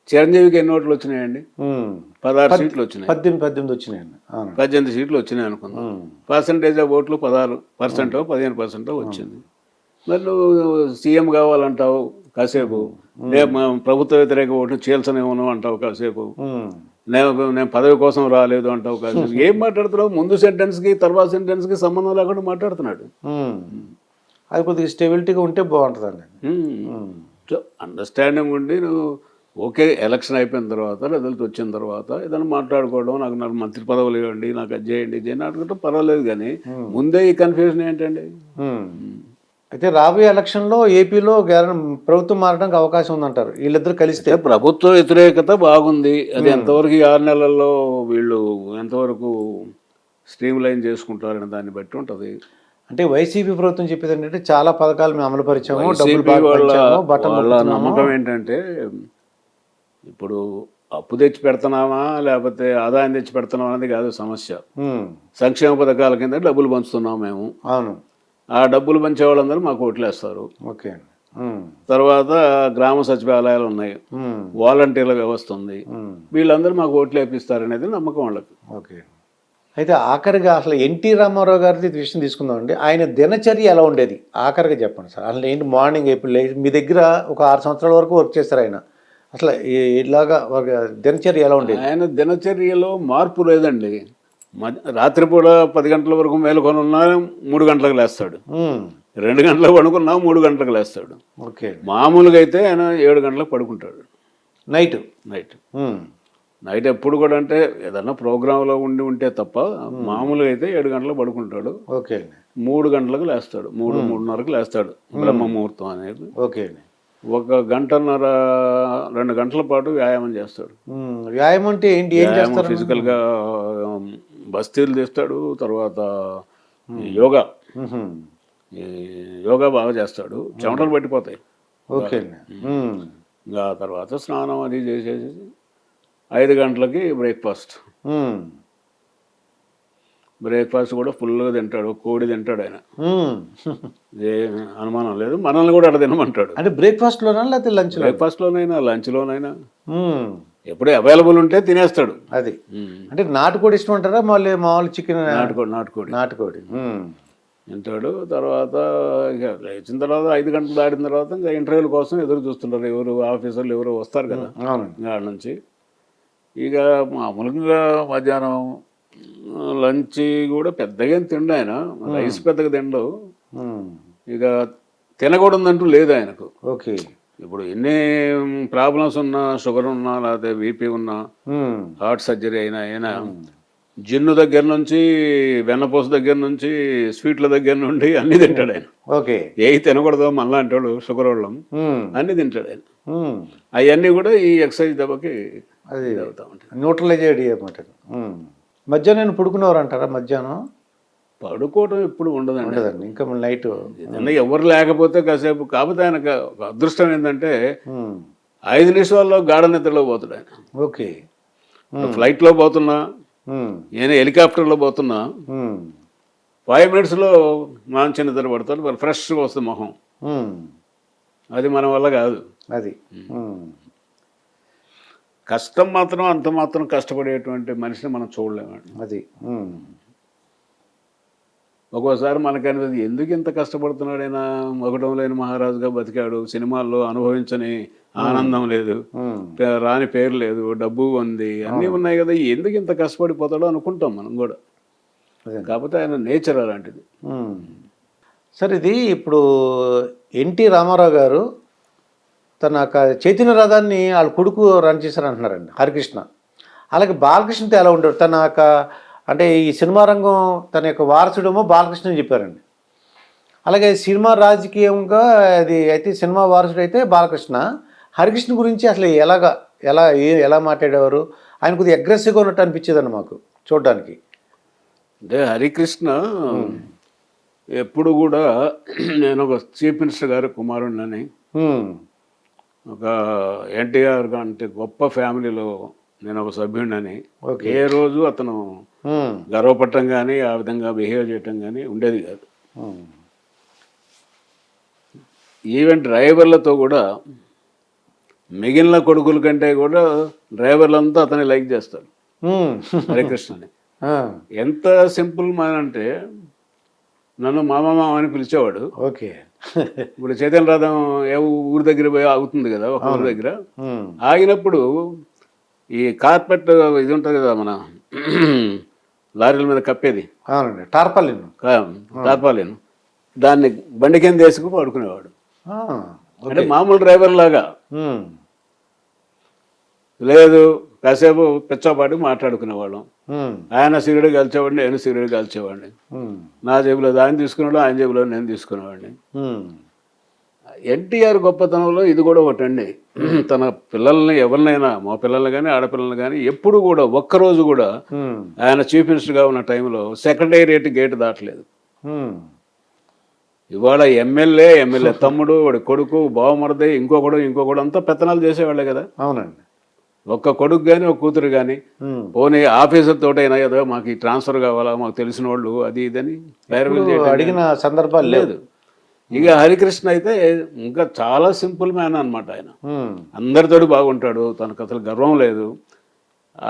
చిరంజీవికి ఎన్ని ఓట్లు వచ్చినాయండి? ఉమ్. 16 సీట్లు వచ్చినాయి. 18 వచ్చినాయండి. అవును. 18 సీట్లు వచ్చినాయి అనుకుందాం. పర్సంటేజ్ ఆఫ్ ఓట్లు 16% 15% వచ్చింది. మరి నువ్వు సీఎం కావాలంటావు కాసేపు, నేను ప్రభుత్వ వ్యతిరేక ఓట్లు చీల్చనేమను అంటావు కాసేపు, నేను పదవి కోసం రాలేదు అంటావు కాసేపు. ఏం మాట్లాడుతున్నావు? ముందు సెంటెన్స్కి తర్వాత సెంటెన్స్కి సంబంధం లేకుండా మాట్లాడుతున్నాడు. అది కొద్దిగా స్టెబిలిటీగా ఉంటే బాగుంటుందండి. అండర్స్టాండింగ్ ఉండి నువ్వు ఓకే, ఎలక్షన్ అయిపోయిన తర్వాత రిజల్ట్ వచ్చిన తర్వాత ఏదైనా మాట్లాడుకోవడం, నాకు మంత్రి పదవులు ఇవ్వండి, నాకు అది చేయండి ఇది అనుకుంటే పర్వాలేదు. కానీ ముందే ఈ కన్ఫ్యూజన్ ఏంటండి? అయితే రాబోయే ఎలక్షన్లో ఏపీలో ప్రభుత్వం మారడానికి అవకాశం ఉందంటారు వీళ్ళిద్దరు కలిస్తే. ప్రభుత్వ వ్యతిరేకత బాగుంది. అది ఎంతవరకు 6 నెలల్లో వీళ్ళు ఎంతవరకు స్ట్రీమ్ లైన్ చేసుకుంటారనే దాన్ని బట్టి ఉంటుంది. అంటే వైసీపీ ప్రభుత్వం చెప్పేది ఏంటంటే చాలా పథకాలు మేము అమలు పరిచాము, వాళ్ళ నమ్మకం ఏంటంటే ఇప్పుడు అప్పు తెచ్చి పెడుతున్నామా లేకపోతే ఆదాయం తెచ్చి పెడుతున్నామా అనేది కాదు సమస్య. సంక్షేమ పథకాల కింద డబ్బులు పంచుతున్నాం మేము. అవును. ఆ డబ్బులు పంచే వాళ్ళందరూ మాకు ఓట్లు వేస్తారు. ఓకే. తర్వాత గ్రామ సచివాలయాలు ఉన్నాయి, వాలంటీర్ల వ్యవస్థ ఉంది, వీళ్ళందరూ మాకు ఓట్లు వేపిస్తారు అనేది నమ్మకం వాళ్ళకి. ఓకే. అయితే ఆఖరిగా అసలు ఎన్టీ రామారావు గారిది విషయం తీసుకుందామండి. ఆయన దినచర్య ఎలా ఉండేది ఆఖరిగా చెప్పండి సార్. అసలు ఏంటి మార్నింగ్ ఎప్పుడు మీ దగ్గర ఒక 6 సంవత్సరాల వరకు వర్క్ చేస్తారు ఆయన. అసలు ఇలాగా దినచర్య ఎలా ఉండేది? ఆయన దినచర్యలో మార్పు లేదండి. రాత్రిపూట 10 గంటల వరకు మేలుకొని ఉన్నా 3 గంటలకు లేస్తాడు, 2 గంటలకు పడుకున్నా 3 గంటలకు లేస్తాడు. ఓకే. మామూలుగా అయితే ఆయన 7 గంటలకు పడుకుంటాడు. నైట్ నైట్ ఎప్పుడు కూడా అంటే ఏదన్నా ప్రోగ్రాంలో ఉంటే తప్ప మామూలుగా అయితే 7 గంటలకు పడుకుంటాడు. ఓకే. 3 గంటలకు లేస్తాడు, 3:30కు లేస్తాడు. బ్రహ్మ ముహూర్తం అనేది. ఓకే. 1 గంటన్నర 2 గంటల పాటు వ్యాయామం చేస్తాడు. వ్యాయామం అంటే ఏంటి? ఫిజికల్గా బస్తీలు తీస్తాడు. తర్వాత యోగా బాగా చేస్తాడు. చెమటలు పట్టిపోతాయి. ఓకే. ఇంకా తర్వాత స్నానం అది చేసేసి 5 గంటలకి బ్రేక్ఫాస్ట్ కూడా ఫుల్గా తింటాడు. కోడి తింటాడు ఆయన, ఏ అనుమానం లేదు. మనల్ని కూడా అక్కడ తినమంటాడు. అంటే బ్రేక్ఫాస్ట్లోనా లేకపోతే లంచ్? బ్రేక్ఫాస్ట్లోనైనా లంచ్లోనైనా ఎప్పుడు అవైలబుల్ ఉంటే తినేస్తాడు. అది అంటే నాటుకోడి ఇష్టం అంటారా మళ్ళీ మామూలు చికెన్? నాటుకోడి తింటాడు. తర్వాత ఇక లేచిన తర్వాత 5 గంటలు దాటిన తర్వాత ఇంకా ఇంటర్వ్యూల కోసం ఎదురు చూస్తుంటారు. ఎవరు ఆఫీసర్లు ఎవరు వస్తారు కదా ఆడ నుంచి. ఇక మామూలుగా మధ్యాహ్నం లంచ్ కూడా పెద్దగా తిండు ఆయన. రైస్ పెద్దగా తిండు. ఇక తినకూడదంటూ లేదు ఆయనకు. ఓకే. ఇప్పుడు ఎన్ని ప్రాబ్లమ్స్ ఉన్నా, షుగర్ ఉన్నా, లేకపోతే బీపీ ఉన్నా, హార్ట్ సర్జరీ అయినా జిన్ను దగ్గర నుంచి వెన్నపూస దగ్గర నుంచి స్వీట్ల దగ్గర నుండి అన్ని తింటాడు ఆయన. ఓకే. ఏ తినకూడదో మళ్ళా అంటాడు షుగర్ వాళ్ళం, అన్ని తింటాడు ఆయన. అవన్నీ కూడా ఈ ఎక్సర్సైజ్ దెబ్బకి అది అవుతా ఉంటాయి, న్యూట్రలైజ్ అన్నమాట. మధ్యాహ్నం పడుకునేవారు అంటారా? మధ్యాహ్నం పడుకోవడం ఎప్పుడు ఉండదండి. ఇంకా నైట్ ఎవరు లేకపోతే కాసేపు. కాకపోతే ఆయనకు ఒక అదృష్టం ఏంటంటే 5 నిమిషాల్లో గాఢ నిద్రలో పోతాడు ఆయన. ఓకే. ఫ్లైట్లో పోతున్నా, నేను హెలికాప్టర్లో పోతున్నా 5 మినిట్స్లో మంచి నిద్ర పడతాడు. మరి ఫ్రెష్గా వస్తుంది మొహం. అది మన వల్ల కాదు. అది కష్టం మాత్రం అంత మాత్రం కష్టపడేటువంటి మనిషిని మనం చూడలేమండి. అది ఒక్కోసారి మనకనిపిస్తుంది, ఎందుకు ఇంత కష్టపడుతున్నాడైనా, ఒకటం లేని మహారాజుగా బతికాడు, సినిమాల్లో అనుభవించని ఆనందం లేదు, రాని పేరు లేదు, డబ్బు ఉంది, అన్నీ ఉన్నాయి కదా, ఎందుకు ఇంత కష్టపడిపోతాడో అనుకుంటాం మనం కూడా. కాకపోతే ఆయన నేచర్ అలాంటిది. సార్ ఇది ఇప్పుడు ఎన్టీ రామారావు గారు తన చైతన్య రథాన్ని వాళ్ళ కొడుకు రన్ చేశారు అంటున్నారండి, హరికృష్ణ. అలాగే బాలకృష్ణతో ఎలా ఉండడు? తన అంటే ఈ సినిమా రంగం తన యొక్క వారసుడేమో బాలకృష్ణ అని చెప్పారండి. అలాగే సినిమా రాజకీయంగా అది అయితే సినిమా వారసుడు అయితే బాలకృష్ణ. హరికృష్ణ గురించి అసలు ఎలా మాట్లాడేవారు? ఆయన కొద్దిగా అగ్రెసివ్గా ఉన్నట్టు అనిపించేదండి మాకు చూడడానికి. అంటే హరికృష్ణ ఎప్పుడు కూడా నేను ఒక చీఫ్ మినిస్టర్ గారి కుమారుడినని, ఒక ఎన్టీఆర్ అంటే గొప్ప ఫ్యామిలీలో నేను ఒక సభ్యుడినని ఏ రోజు అతను గర్వపడటం కానీ ఆ విధంగా బిహేవ్ చేయటం కానీ ఉండేది కాదు. ఈవెన్ డ్రైవర్లతో కూడా మిగిలిన కొడుకుల కంటే కూడా డ్రైవర్లంతా అతన్ని లైక్ చేస్తారు హరికృష్ణని. ఎంత సింపుల్ మ్యాన్ అంటే నన్ను మామ అని పిలిచేవాడు. ఓకే. ఇప్పుడు చైతన్య రథం ఊరి దగ్గర పోయి ఆగుతుంది కదా, ఒక ఊరి దగ్గర ఆగినప్పుడు ఈ కార్పెట్ ఇది ఉంటుంది కదా మన లారీల మీద కప్పేది, అవునండి, టార్పాలిన్, దాన్ని బండి కింద వేసుకుని పడుకునేవాడు. అంటే మామూలు డ్రైవర్ లాగా లేదు, కాసేపు పిచ్చపాటి మాట్లాడుకునేవాళ్ళం. ఆయన సిగరెట్ కాల్చేవాడిని, నేను సిగరెట్ కాల్చేవాడిని. నా జేబులో ఆయన తీసుకునేవాడు, ఆయన జేబులో నేను తీసుకునేవాడిని. ఎన్టీఆర్ గొప్పతనంలో ఇది కూడా ఒకటండి. తన పిల్లల్ని ఎవరినైనా, మా పిల్లల్ని కానీ ఆడపిల్లల్ని కానీ ఎప్పుడు కూడా ఒక్కరోజు కూడా ఆయన చీఫ్ మినిస్టర్గా ఉన్న టైంలో సెక్రటేరియట్ గేట్ దాటలేదు. ఇవాళ ఎమ్మెల్యే తమ్ముడు, వాడి కొడుకు, బావమరది, ఇంకొకడు అంతా పెత్తనాలు చేసేవాళ్ళే కదా. అవునండి. ఒక్క కొడుకు కానీ ఒక కూతురు కానీ పోనీ ఆఫీసర్ తోటైనా ఏదో మాకు ఈ ట్రాన్స్ఫర్ కావాలా, మాకు తెలిసిన వాళ్ళు అది ఇదని అడిగిన సందర్భాలు లేదు. ఇక హరికృష్ణ అయితే ఇంకా చాలా సింపుల్ మ్యాన్ అనమాట. ఆయన అందరితోటి బాగుంటాడు, తనకు అసలు గర్వం లేదు.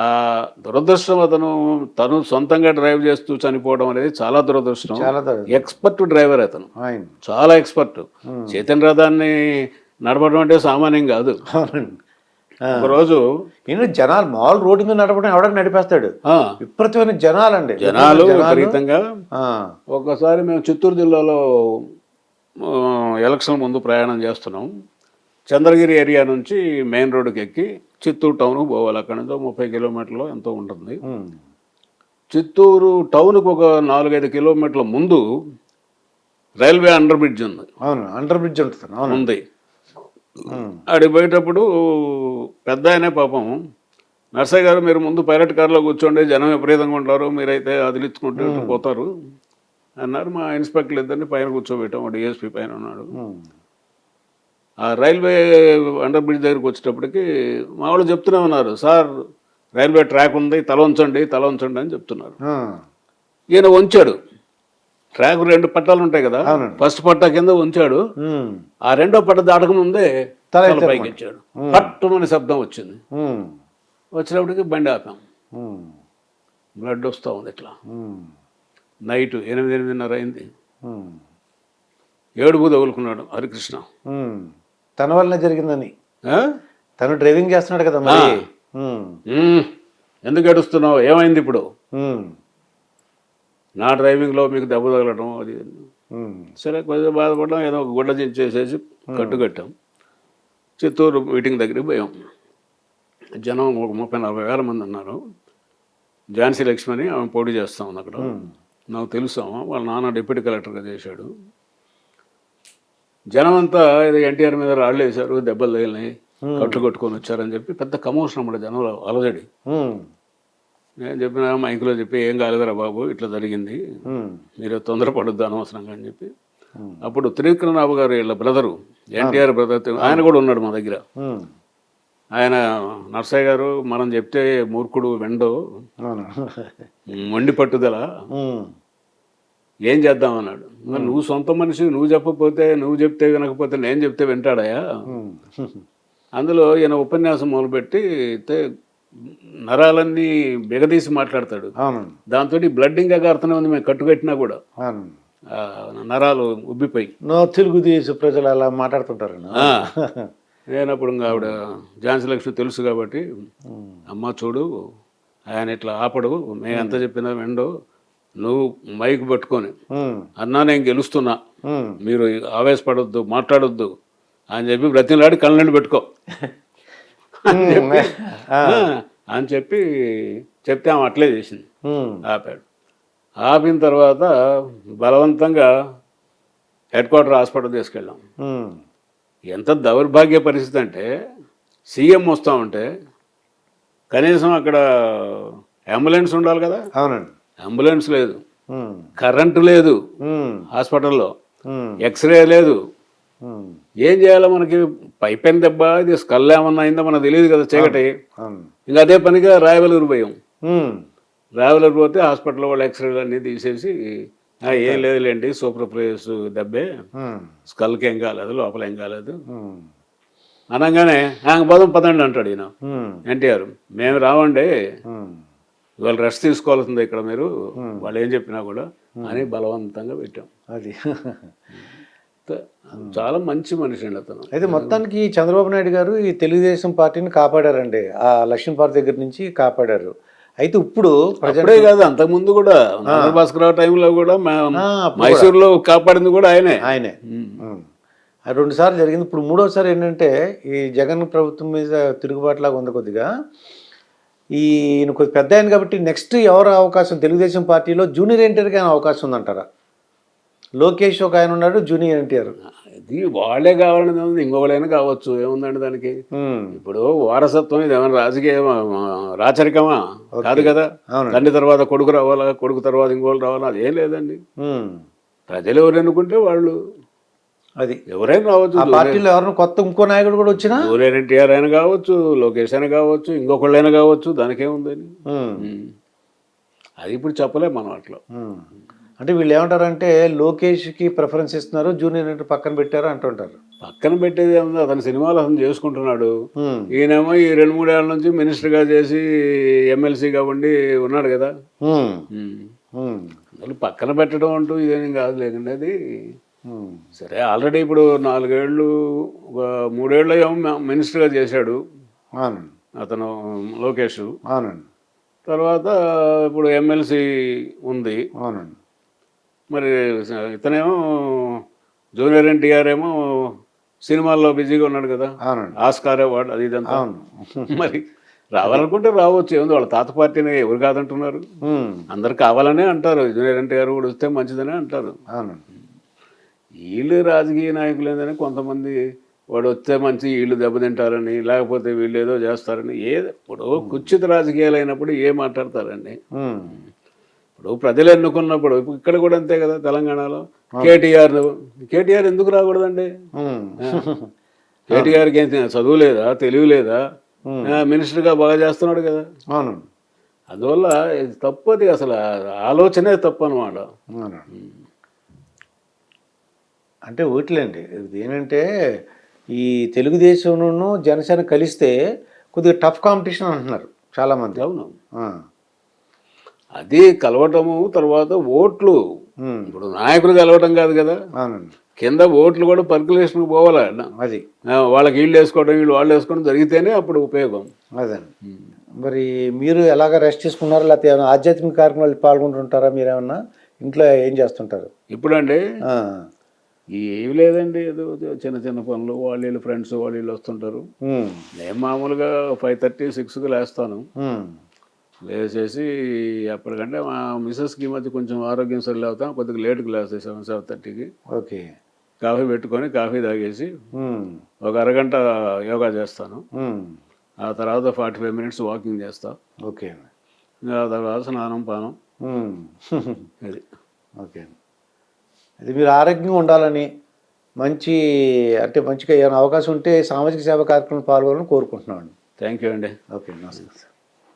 ఆ దురదృష్టం తను సొంతంగా డ్రైవ్ చేస్తూ చనిపోవడం అనేది చాలా దురదృష్టం. ఎక్స్పర్ట్ డ్రైవర్ అతను, చాలా ఎక్స్పర్ట్. చైతన్య రథాన్ని నడపడం అంటే సామాన్యం కాదు. ఒకరోజు జనాలు మామూలు రోడ్డు మీద నడపడం ఎవడని నడిపేస్తాడు, విపరీతమైన జనాలు విపరీతంగా. ఒకసారి మేము చిత్తూరు జిల్లాలో ఎలక్షన్ ముందు ప్రయాణం చేస్తున్నాం. చంద్రగిరి ఏరియా నుంచి మెయిన్ రోడ్డుకి ఎక్కి చిత్తూరు టౌన్కి పోవాలి. అక్కడ నుంచి 30 కిలోమీటర్లు ఎంతో ఉంటుంది. చిత్తూరు టౌన్కి ఒక 4-5 కిలోమీటర్ల ముందు రైల్వే అండర్ బ్రిడ్జ్ ఉంది. అండర్ బ్రిడ్జ్ ఉంది. అడిగి పోయేటప్పుడు పెద్ద ఆయనే పాపం, నర్సయ్య గారు మీరు ముందు పైలట్ కార్లో కూర్చోండి, జనం విపరీతంగా ఉంటారు, మీరైతే అదిలించుకుంటూ పోతారు అన్నారు. మా ఇన్స్పెక్టర్ ఇద్దరిని పైన కూర్చోబెట్టాం. డిఎస్పీ పైన ఉన్నాడు. ఆ రైల్వే అండర్ బ్రిడ్జ్ దగ్గరికి వచ్చేటప్పటికి మా వాళ్ళు చెప్తూనే ఉన్నారు, సార్ రైల్వే ట్రాక్ ఉంది, తల ఉంచండి అని చెప్తున్నారు. ఈయన వంచాడు. ట్రాక్ 2 పట్టాలు ఉంటాయి కదా, ఫస్ట్ పట్టా కింద ఉంచాడు. ఆ రెండో పట్ట దాటక ముందే తల పైకి ఇచ్చాడు. పట్టుమని శబ్దం వచ్చింది. వచ్చినప్పటికి బండి ఆపాం. బ్లడ్ వస్తూ ఉంది ఇట్లా. నైట్ 8-8:30 అయింది. ఏడుపు తగులుకున్నాడు హరికృష్ణ. తన వల్లనే జరిగిందని. తను డ్రైవింగ్ చేస్తున్నాడు కదా మరి. ఎందుకు ఏడుస్తున్నావు, ఏమైంది ఇప్పుడు? నా డ్రైవింగ్లో మీకు దెబ్బ తగలటం అది. సరే కొద్దిగా బాధపడ్డాం. ఏదో ఒక గుడ్డ చేసేసి కట్టుకట్టాం. చిత్తూరు మీటింగ్ దగ్గరికి పోయాం. జనం ఒక 30-40 వేల మంది ఉన్నారు. ఝాన్సీ లక్ష్మణి ఆమె పోటీ చేస్తా ఉంది అక్కడ. నాకు తెలుసు, వాళ్ళ నాన్న డిప్యూటీ కలెక్టర్గా చేశాడు. జనం అంతా ఏదో ఎన్టీఆర్ మీద రాళ్ళు వేశారు, దెబ్బలు తగిలినాయి, కట్లు కొట్టుకొని వచ్చారని చెప్పి పెద్ద కమోషన్ అన్నమాట జనంలో అలజడి. నేను చెప్పిన మైకులో చెప్పి ఏం కాలేదురా బాబు, ఇట్లా జరిగింది, మీరు తొందరపడొద్దు అనవసరంగా అని చెప్పి. అప్పుడు త్రివిక్రమరావు గారు వీళ్ళ బ్రదరు, ఎన్టీఆర్ బ్రదర్, ఆయన కూడా ఉన్నాడు మా దగ్గర. ఆయన నర్సయ్య గారు మనం చెప్తే మూర్ఖుడు వెండో, మొండి పట్టుదల, ఏం చేద్దామన్నాడు. మరి నువ్వు సొంత మనిషి, నువ్వు చెప్పకపోతే, నువ్వు చెప్తే వినకపోతే నేను చెప్తే వింటాడాయా? అందులో ఈయన ఉపన్యాసం మొదలుపెట్టి నరాలన్నీ బిగదీసి మాట్లాడతాడు. దాంతో బ్లడ్డింగ్ అర్థమే ఉంది. మేము కట్టుకట్టినా కూడా నరాలు ఉబ్బిపోయి. తెలుగుదేశం ప్రజలు అలా మాట్లాడుతుంటారు. నేనప్పుడు ఆవిడ ఝాన్సీ లక్ష్మి తెలుసు కాబట్టి, అమ్మ చూడు ఆయన ఇట్లా ఆపడు, మేము ఎంత చెప్పినా వెండో, నువ్వు మైక్ పట్టుకొని అన్నా నేను గెలుస్తున్నా, మీరు ఆవేశపడొద్దు, మాట్లాడొద్దు అని చెప్పి బ్రతిలాడి కళ్ళని పెట్టుకో అని చెప్పి చెప్తే ఆమె అట్లే చేసింది. ఆపాడు. ఆపిన తర్వాత బలవంతంగా హెడ్-క్వార్టర్ హాస్పిటల్ తీసుకెళ్ళాం. ఎంత దౌర్భాగ్య పరిస్థితి అంటే, సీఎం వస్తూ ఉంటే కనీసం అక్కడ అంబులెన్స్ ఉండాలి కదా. అవునండి. అంబులెన్స్ లేదు, కరెంటు లేదు హాస్పిటల్లో, ఎక్స్రే లేదు. ఏం చేయాలో మనకి పైపెన్ దెబ్బ, ఇది స్కల్ ఏమన్నా అయిందో మనకు తెలియదు కదా, చీకటి. ఇంకా అదే పనిగా రాయవలూరు పోయాం. రాయవలూరు పోతే హాస్పిటల్లో వాళ్ళు ఎక్స్రేలు అన్నీ తీసేసి, ఏం లేదులేండి సూపర్ ప్లేస్ దెబ్బే, స్కల్కి ఏం కాలేదు, లోపల ఏం కాలేదు అనగానే పోదాం పదండి అంటాడు ఈయన ఎన్టీఆర్. మేము రావండి, ఇవాళ రెస్ట్ తీసుకోవాల్సిందే ఇక్కడ మీరు, వాళ్ళు ఏం చెప్పినా కూడా అని బలవంతంగా పెట్టాం. అది చాలా మంచి మనిషి అండి అతను. అయితే మొత్తానికి చంద్రబాబు నాయుడు గారు ఈ తెలుగుదేశం పార్టీని కాపాడారండి, ఆ లక్ష్మీపార్టీ దగ్గర నుంచి కాపాడారు. అయితే ఇప్పుడు అప్పుడే కాదు, అంతకుముందు కూడా భాస్కరరావు టైంలో కూడా మైసూరులో కాపాడింది కూడా ఆయనే. అది 2 సార్లు జరిగింది. ఇప్పుడు 3వసారి ఏంటంటే ఈ జగన్ ప్రభుత్వం మీద తిరుగుబాటులాగా ఉంది కొద్దిగా. ఈయన కొద్ది పెద్ద ఆయన కాబట్టి నెక్స్ట్ ఎవరు అవకాశం తెలుగుదేశం పార్టీలో జూనియర్ ఎన్టీఆర్కి అయినా అవకాశం ఉందంటారా? లోకేష్ ఒక ఆయన ఉన్నాడు, జూనియర్ ఎన్టీఆర్. ఇది వాళ్ళే కావాలని ఉంది, ఇంకొకళ్ళైనా కావచ్చు, ఏముందండి దానికి. ఇప్పుడు వారసత్వం ఇది ఏమైనా రాజకీయ రాచరికమా? కాదు కదా. తండ్రి తర్వాత కొడుకు రావాలా, కొడుకు తర్వాత ఇంకోళ్ళు రావాలా, అది ఏం లేదండి. ప్రజలు ఎవరు ఎన్నుకుంటే వాళ్ళు, అది ఎవరైనా రావచ్చు. ఆ పార్టీలో ఎవరైనా కొత్త ఇంకో నాయకుడు కూడా వచ్చినా, జూనియర్ ఎన్టీఆర్ అయినా కావచ్చు, లోకేష్ అయినా కావచ్చు, ఇంకొకళ్ళైనా కావచ్చు, దానికేముందని. అది ఇప్పుడు చెప్పలేం మనం అట్లా. అంటే వీళ్ళు ఏమంటారంటే లోకేష్కి ప్రిఫరెన్స్ ఇస్తున్నారు, జూనియర్ ఎన్టీఆర్ పక్కన పెట్టారు అంటుంటారు. పక్కన పెట్టేది ఏముంది, అతని సినిమాలు అతను చేసుకుంటున్నాడు. ఈయనేమో ఈ 2-3 ఏళ్ళ నుంచి మినిస్టర్గా చేసి ఎమ్మెల్సీగా ఉండి ఉన్నాడు కదా. అసలు పక్కన పెట్టడం అంటూ ఇదేం కాదు లేకండి అది. సరే, ఆల్రెడీ ఇప్పుడు 4 ఏళ్ళు 3 ఏళ్ళు ఏమో మినిస్టర్గా చేశాడు అతను లోకేష్. తర్వాత ఇప్పుడు ఎమ్మెల్సీ ఉంది. మరి ఇతనేమో జూనియర్ ఎన్టీఆర్ ఏమో సినిమాల్లో బిజీగా ఉన్నాడు కదా, ఆస్కార్ అవార్డు అది ఇదంతా. మరి రావాలనుకుంటే రావచ్చు, ఏముంది, వాళ్ళ తాత పార్టీని ఎవరు కాదంటున్నారు, అందరు కావాలనే అంటారు. జూనియర్ ఎన్టీఆర్ కూడా వస్తే మంచిదనే అంటారు. వీళ్ళు రాజకీయ నాయకులు ఏంటని కొంతమంది, వాడు వస్తే మంచి వీళ్ళు దెబ్బతింటారని, లేకపోతే వీళ్ళు ఏదో చేస్తారని. ఇప్పుడు కుచిత రాజకీయాలు అయినప్పుడు ఏం మాట్లాడతారండి. ఇప్పుడు ప్రజలు ఎన్నుకున్నప్పుడు, ఇక్కడ కూడా అంతే కదా, తెలంగాణలో కేటీఆర్ ఎందుకు రాకూడదండి? కేటీఆర్కి ఏం చదువు లేదా, తెలివి లేదా, మినిస్టర్గా బాగా చేస్తున్నాడు కదా. అందువల్ల ఇది తప్పది, అసలు ఆలోచనే తప్పు అనమాట. అంటే ఓట్లేండి, ఇది ఏంటంటే ఈ తెలుగుదేశంను జనసేన కలిస్తే కొద్దిగా టఫ్ కాంపిటీషన్ అంటున్నారు చాలామంది. అవును, అది కలవటము, తర్వాత ఓట్లు. ఇప్పుడు నాయకులు కలవటం కాదు కదా, కింద ఓట్లు కూడా పర్కులేషన్కి పోవాలా. అది వాళ్ళకి వీళ్ళు వేసుకోవడం, వీళ్ళు వాళ్ళు వేసుకోవడం జరిగితేనే అప్పుడు ఉపయోగం. అదే. మరి మీరు ఎలాగ రెస్ట్ తీసుకున్నారా, లేకపోతే ఏమైనా ఆధ్యాత్మిక కార్యక్రమాలు పాల్గొంటుంటారా? మీరేమన్నా ఇంట్లో ఏం చేస్తుంటారు ఇప్పుడండి? ఏమి లేదండి, ఏదో చిన్న చిన్న పనులు, వాళ్ళు ఫ్రెండ్స్ వాళ్ళు వస్తుంటారు. నేను మామూలుగా 5:30-6కి లేస్తాను. లేచేసి అప్పటికంటే మా మిస్సెస్కి మధ్య కొంచెం ఆరోగ్యం సరి అవుతాం, కొద్దిగా లేట్కి లేస్తాయి 7-7:30కి. ఓకే. కాఫీ పెట్టుకొని కాఫీ తాగేసి ఒక అరగంట యోగా చేస్తాను. ఆ తర్వాత 45 మినిట్స్ వాకింగ్ చేస్తా. ఓకే. ఆ తర్వాత స్నానం పానం. అది ఓకే. అది మీరు ఆరోగ్యంగా ఉండాలని మంచి, అంటే మంచిగా ఏమైనా అవకాశం ఉంటే సామాజిక సేవ కార్యక్రమం పాల్గొనాలని కోరుకుంటున్నాను. థ్యాంక్ యూ అండి. ఓకే, నమస్కారం.